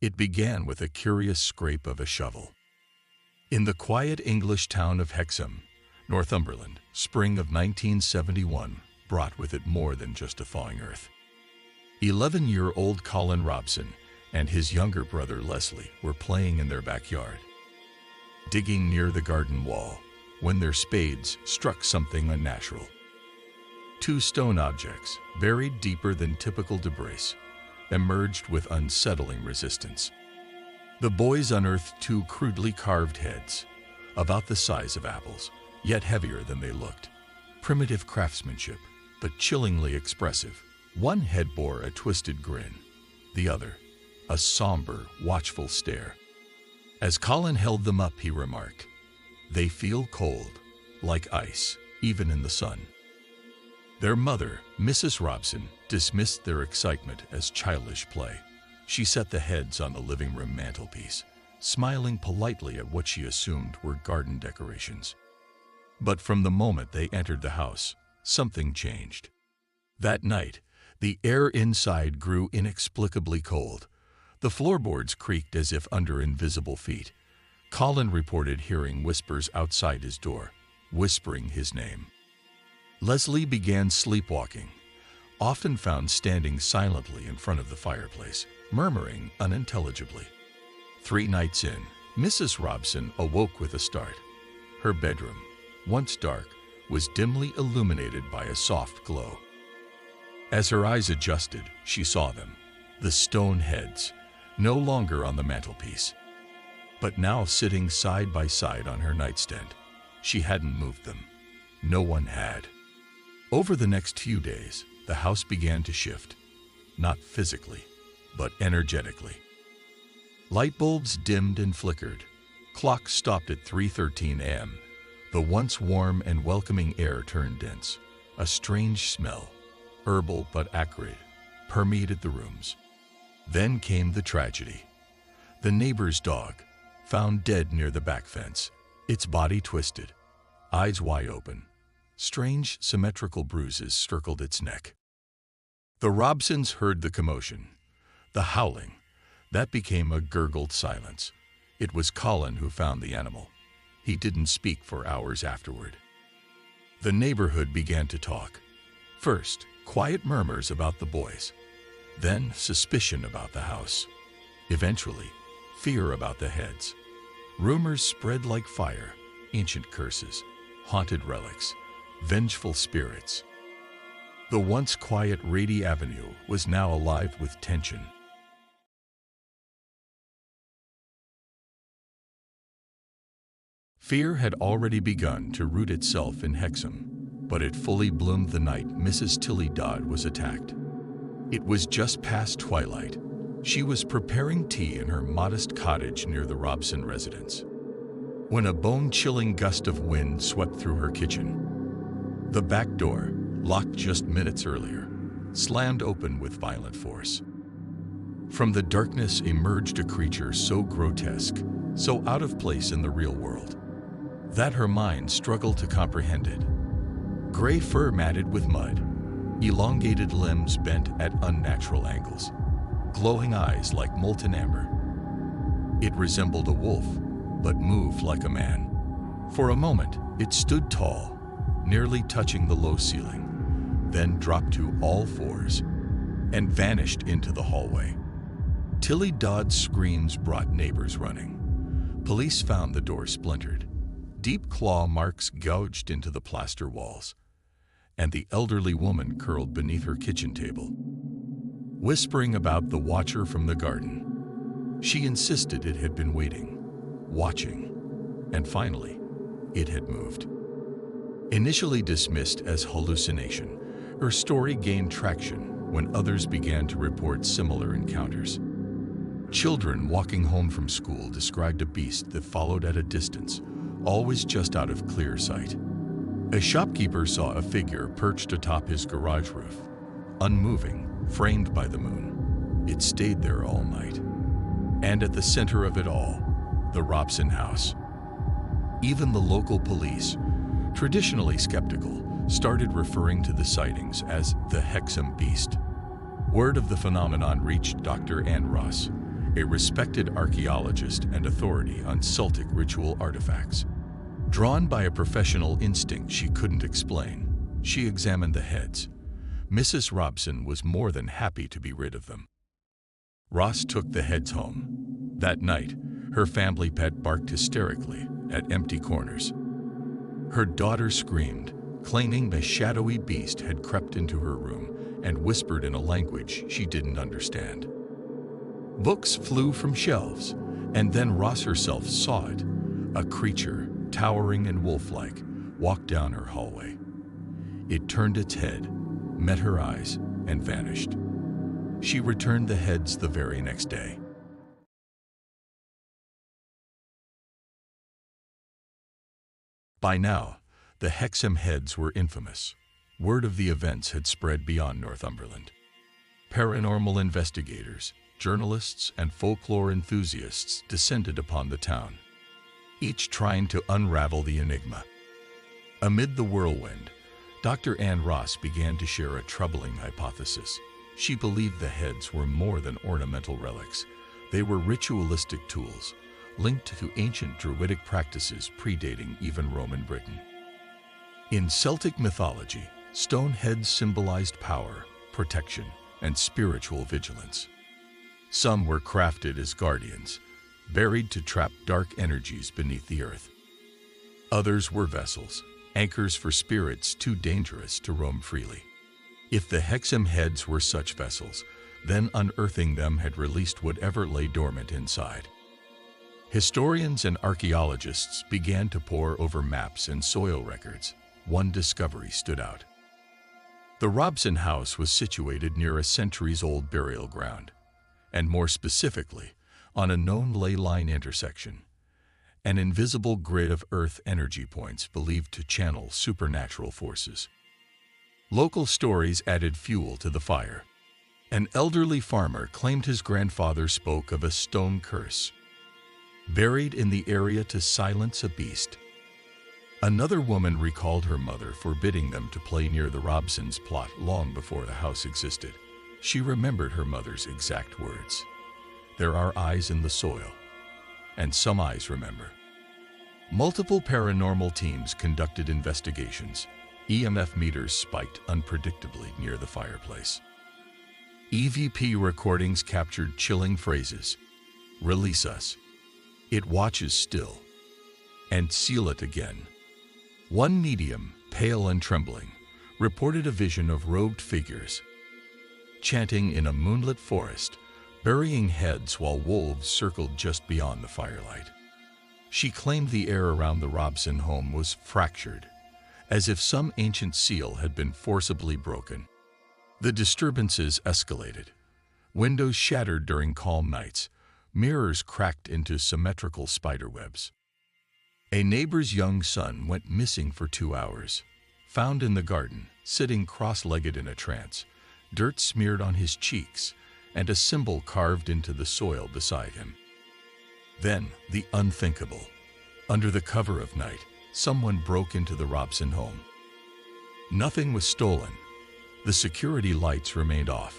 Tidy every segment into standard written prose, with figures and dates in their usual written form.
It began with a curious scrape of a shovel. In the quiet English town of Hexham, Northumberland, spring of 1971 brought with it more than just a thawing earth. 11-year-old Colin Robson and his younger brother Leslie were playing in their backyard, digging near the garden wall, when their spades struck something unnatural. Two stone objects, buried deeper than typical debris, emerged with unsettling resistance. The boys unearthed two crudely carved heads, about the size of apples, yet heavier than they looked. Primitive craftsmanship, but chillingly expressive. One head bore a twisted grin, the other, a somber, watchful stare. As Colin held them up, he remarked, "They feel cold, like ice, even in the sun." Their mother, Mrs. Robson, dismissed their excitement as childish play. She set the heads on the living room mantelpiece, smiling politely at what she assumed were garden decorations. But from the moment they entered the house, something changed. That night, the air inside grew inexplicably cold. The floorboards creaked as if under invisible feet. Colin reported hearing whispers outside his door, whispering his name. Leslie began sleepwalking, often found standing silently in front of the fireplace, murmuring unintelligibly. 3 nights in, Mrs. Robson awoke with a start. Her bedroom, once dark, was dimly illuminated by a soft glow. As her eyes adjusted, she saw them, the stone heads, no longer on the mantelpiece, but now sitting side by side on her nightstand. She hadn't moved them. No one had. Over the next few days, the house began to shift, not physically, but energetically. Light bulbs dimmed and flickered. Clocks stopped at 3:13 a.m. The once warm and welcoming air turned dense. A strange smell, herbal but acrid, permeated the rooms. Then came the tragedy. The neighbor's dog, found dead near the back fence, its body twisted, eyes wide open. Strange, symmetrical bruises circled its neck. The Robsons heard the commotion, the howling. That became a gurgled silence. It was Colin who found the animal. He didn't speak for hours afterward. The neighborhood began to talk. First, quiet murmurs about the boys. Then, suspicion about the house. Eventually, fear about the heads. Rumors spread like fire. Ancient curses, haunted relics, vengeful spirits. The once quiet Rady Avenue was now alive with tension. Fear had already begun to root itself in Hexham, but it fully bloomed the night Mrs. Tilly Dodd was attacked. It was just past twilight. She was preparing tea in her modest cottage near the Robson residence, when a bone-chilling gust of wind swept through her kitchen. The back door, locked just minutes earlier, slammed open with violent force. From the darkness emerged a creature so grotesque, so out of place in the real world, that her mind struggled to comprehend it. Gray fur matted with mud, elongated limbs bent at unnatural angles, glowing eyes like molten amber. It resembled a wolf, but moved like a man. For a moment, it stood tall, nearly touching the low ceiling, then dropped to all fours and vanished into the hallway. Tilly Dodd's screams brought neighbors running. Police found the door splintered, deep claw marks gouged into the plaster walls, and the elderly woman curled beneath her kitchen table, whispering about the watcher from the garden. She insisted it had been waiting, watching, and finally, it had moved. Initially dismissed as hallucination, her story gained traction when others began to report similar encounters. Children walking home from school described a beast that followed at a distance, always just out of clear sight. A shopkeeper saw a figure perched atop his garage roof, unmoving, framed by the moon. It stayed there all night. And at the center of it all, the Robson house. Even the local police, traditionally skeptical, started referring to the sightings as the Hexham Beast. Word of the phenomenon reached Dr. Ann Ross, a respected archaeologist and authority on Celtic ritual artifacts. Drawn by a professional instinct she couldn't explain, she examined the heads. Mrs. Robson was more than happy to be rid of them. Ross took the heads home. That night, her family pet barked hysterically at empty corners. Her daughter screamed, claiming a shadowy beast had crept into her room and whispered in a language she didn't understand. Books flew from shelves, and then Ross herself saw it. A creature, towering and wolf-like, walked down her hallway. It turned its head, met her eyes, and vanished. She returned the heads the very next day. By now, the Hexham Heads were infamous. Word of the events had spread beyond Northumberland. Paranormal investigators, journalists, and folklore enthusiasts descended upon the town, each trying to unravel the enigma. Amid the whirlwind, Dr. Ann Ross began to share a troubling hypothesis. She believed the heads were more than ornamental relics. They were ritualistic tools, linked to ancient Druidic practices predating even Roman Britain. In Celtic mythology, stone heads symbolized power, protection, and spiritual vigilance. Some were crafted as guardians, buried to trap dark energies beneath the earth. Others were vessels, anchors for spirits too dangerous to roam freely. If the Hexham Heads were such vessels, then unearthing them had released whatever lay dormant inside. Historians and archaeologists began to pore over maps and soil records. One discovery stood out. The Robson house was situated near a centuries-old burial ground, and more specifically, on a known ley line intersection, an invisible grid of earth energy points believed to channel supernatural forces. Local stories added fuel to the fire. An elderly farmer claimed his grandfather spoke of a stone curse, buried in the area to silence a beast. Another woman recalled her mother forbidding them to play near the Robsons' plot long before the house existed. She remembered her mother's exact words. "There are eyes in the soil, and some eyes remember." Multiple paranormal teams conducted investigations. EMF meters spiked unpredictably near the fireplace. EVP recordings captured chilling phrases. "Release us," "It watches still," and "Seal it again." One medium, pale and trembling, reported a vision of robed figures chanting in a moonlit forest, burying heads while wolves circled just beyond the firelight. She claimed the air around the Robson home was fractured, as if some ancient seal had been forcibly broken. The disturbances escalated. Windows shattered during calm nights, mirrors cracked into symmetrical spiderwebs. A neighbor's young son went missing for 2 hours, found in the garden, sitting cross-legged in a trance, dirt smeared on his cheeks, and a symbol carved into the soil beside him. Then, the unthinkable. Under the cover of night, someone broke into the Robson home. Nothing was stolen. The security lights remained off,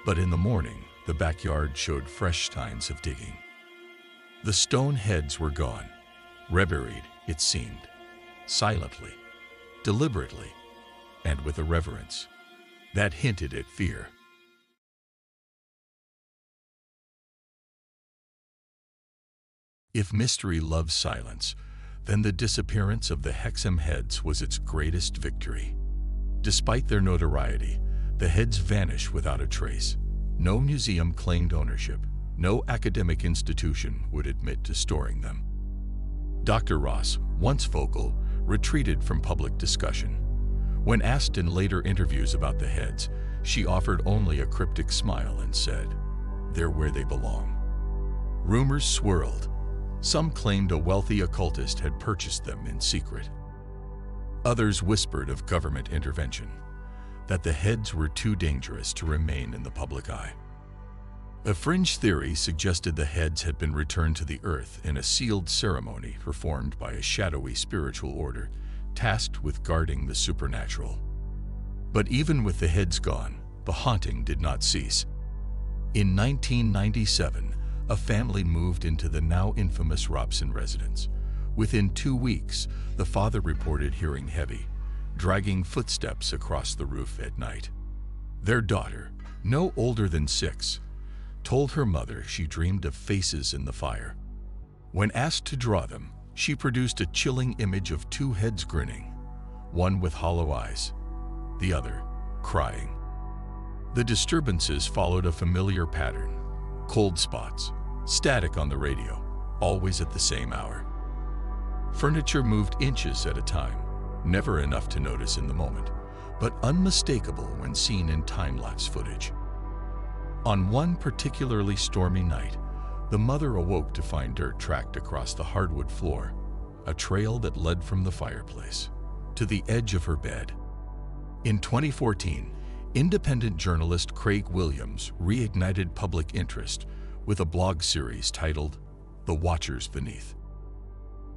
but in the morning, the backyard showed fresh signs of digging. The stone heads were gone, reburied, it seemed, silently, deliberately, and with a reverence that hinted at fear. If mystery loves silence, then the disappearance of the Hexham Heads was its greatest victory. Despite their notoriety, the heads vanished without a trace. No museum claimed ownership. No academic institution would admit to storing them. Dr. Ross, once vocal, retreated from public discussion. When asked in later interviews about the heads, she offered only a cryptic smile and said, "They're where they belong." Rumors swirled. Some claimed a wealthy occultist had purchased them in secret. Others whispered of government intervention, that the heads were too dangerous to remain in the public eye. A fringe theory suggested the heads had been returned to the earth in a sealed ceremony performed by a shadowy spiritual order tasked with guarding the supernatural. But even with the heads gone, the haunting did not cease. In 1997, a family moved into the now infamous Robson residence. Within 2 weeks, the father reported hearing heavy, dragging footsteps across the roof at night. Their daughter, no older than 6, told her mother she dreamed of faces in the fire. When asked to draw them, she produced a chilling image of 2 heads grinning, one with hollow eyes, the other crying. The disturbances followed a familiar pattern: cold spots, static on the radio, always at the same hour. Furniture moved inches at a time, never enough to notice in the moment, but unmistakable when seen in time-lapse footage. On one particularly stormy night, the mother awoke to find dirt tracked across the hardwood floor, a trail that led from the fireplace to the edge of her bed. In 2014, independent journalist Craig Williams reignited public interest with a blog series titled The Watchers Beneath.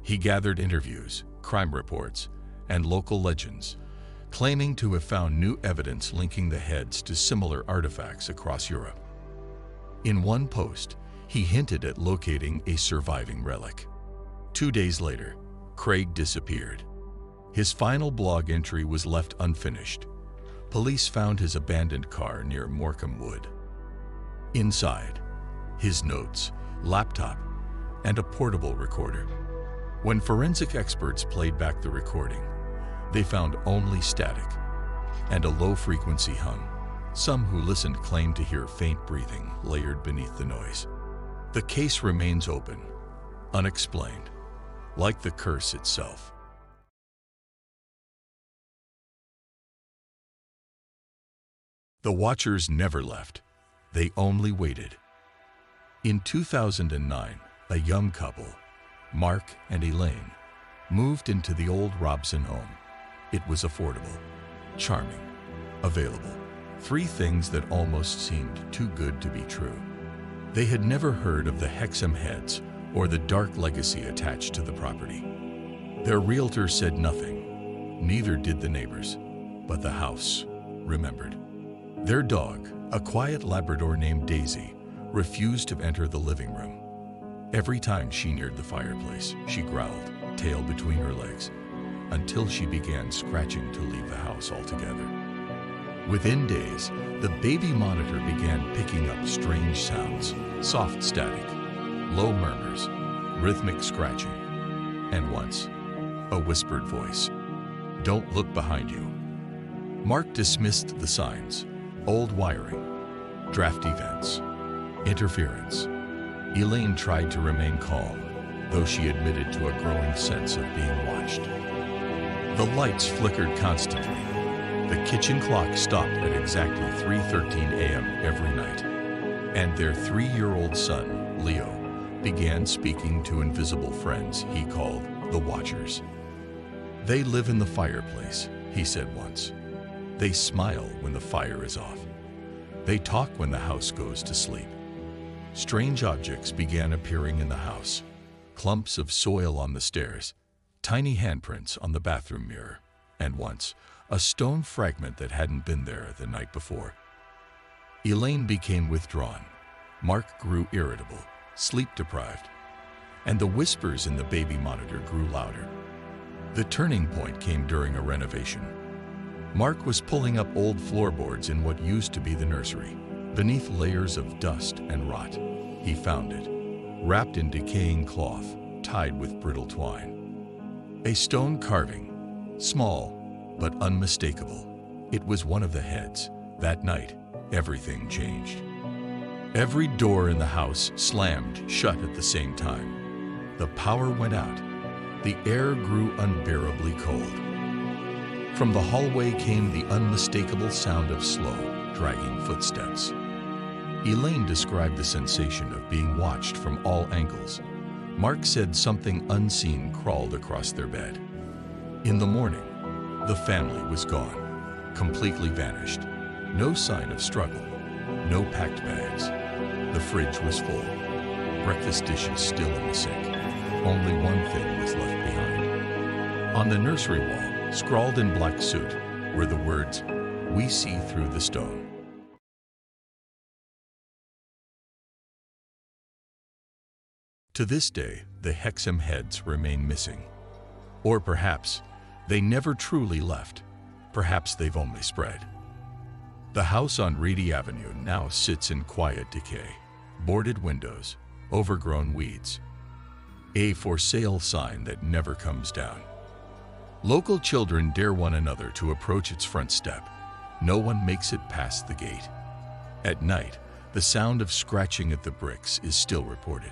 He gathered interviews, crime reports, and local legends, claiming to have found new evidence linking the heads to similar artifacts across Europe. In one post, he hinted at locating a surviving relic. 2 days later, Craig disappeared. His final blog entry was left unfinished. Police found his abandoned car near Morecambe Wood. Inside, his notes, laptop, and a portable recorder. When forensic experts played back the recording, they found only static and a low-frequency hum. Some who listened claimed to hear faint breathing layered beneath the noise. The case remains open, unexplained, like the curse itself. The Watchers never left. They only waited. In 2009, a young couple, Mark and Elaine, moved into the old Robson home. It was affordable, charming, available. 3 things that almost seemed too good to be true. They had never heard of the Hexham Heads or the dark legacy attached to the property. Their realtor said nothing. Neither did the neighbors, but the house remembered. Their dog, a quiet Labrador named Daisy, refused to enter the living room. Every time she neared the fireplace, she growled, tail between her legs, until she began scratching to leave the house altogether. Within days, the baby monitor began picking up strange sounds, soft static, low murmurs, rhythmic scratching, and once, a whispered voice. "Don't look behind you." Mark dismissed the signs: old wiring, drafty vents, interference. Elaine tried to remain calm, though she admitted to a growing sense of being watched. The lights flickered constantly. The kitchen clock stopped at exactly 3:13 a.m. every night, and their 3-year-old son, Leo, began speaking to invisible friends he called the Watchers. "They live in the fireplace," he said once. "They smile when the fire is off. They talk when the house goes to sleep." Strange objects began appearing in the house: clumps of soil on the stairs, tiny handprints on the bathroom mirror, and once, a stone fragment that hadn't been there the night before. Elaine became withdrawn. Mark grew irritable, sleep-deprived, and the whispers in the baby monitor grew louder. The turning point came during a renovation. Mark was pulling up old floorboards in what used to be the nursery. Beneath layers of dust and rot, he found it, wrapped in decaying cloth, tied with brittle twine. A stone carving, small but unmistakable. It was one of the heads. That night, everything changed. Every door in the house slammed shut at the same time. The power went out. The air grew unbearably cold. From the hallway came the unmistakable sound of slow, dragging footsteps. Elaine described the sensation of being watched from all angles. Mark said something unseen crawled across their bed. In the morning, the family was gone, completely vanished. No sign of struggle, no packed bags. The fridge was full, breakfast dishes still in the sink. Only one thing was left behind. On the nursery wall, scrawled in black soot, were the words, "We see through the stone." To this day, the Hexham Heads remain missing. Or perhaps they never truly left. Perhaps they've only spread. The house on Reedy Avenue now sits in quiet decay. Boarded windows, overgrown weeds. A for sale sign that never comes down. Local children dare one another to approach its front step. No one makes it past the gate. At night, the sound of scratching at the bricks is still reported.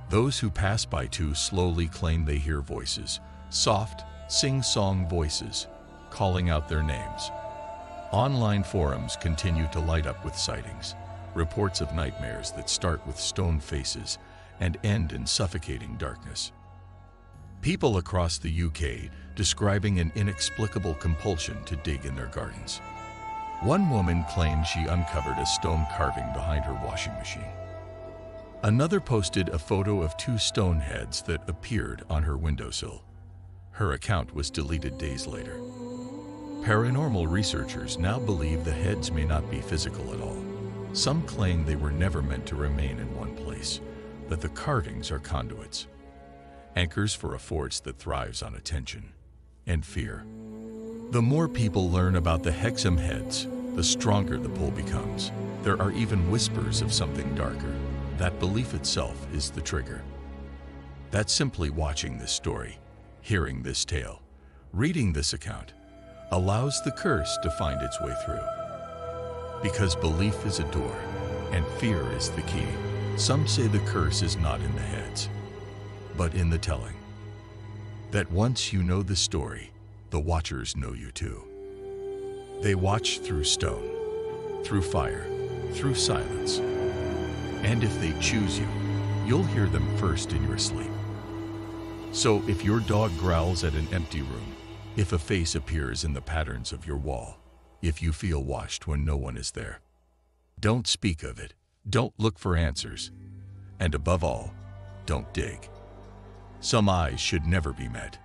Those who pass by too slowly claim they hear voices, soft, sing-song voices, calling out their names. Online forums continue to light up with sightings, reports of nightmares that start with stone faces and end in suffocating darkness. People across the UK describing an inexplicable compulsion to dig in their gardens. One woman claimed she uncovered a stone carving behind her washing machine. Another posted a photo of two stone heads that appeared on her windowsill. Her account was deleted days later. Paranormal researchers now believe the heads may not be physical at all. Some claim they were never meant to remain in one place, that the carvings are conduits, anchors for a force that thrives on attention and fear. The more people learn about the Hexham Heads, the stronger the pull becomes. There are even whispers of something darker. That belief itself is the trigger. That's simply watching this story, hearing this tale, reading this account, allows the curse to find its way through. Because belief is a door, and fear is the key. Some say the curse is not in the heads, but in the telling. That once you know the story, the watchers know you too. They watch through stone, through fire, through silence. And if they choose you, you'll hear them first in your sleep. So if your dog growls at an empty room, if a face appears in the patterns of your wall, if you feel watched when no one is there, don't speak of it, don't look for answers, and above all, don't dig. Some eyes should never be met.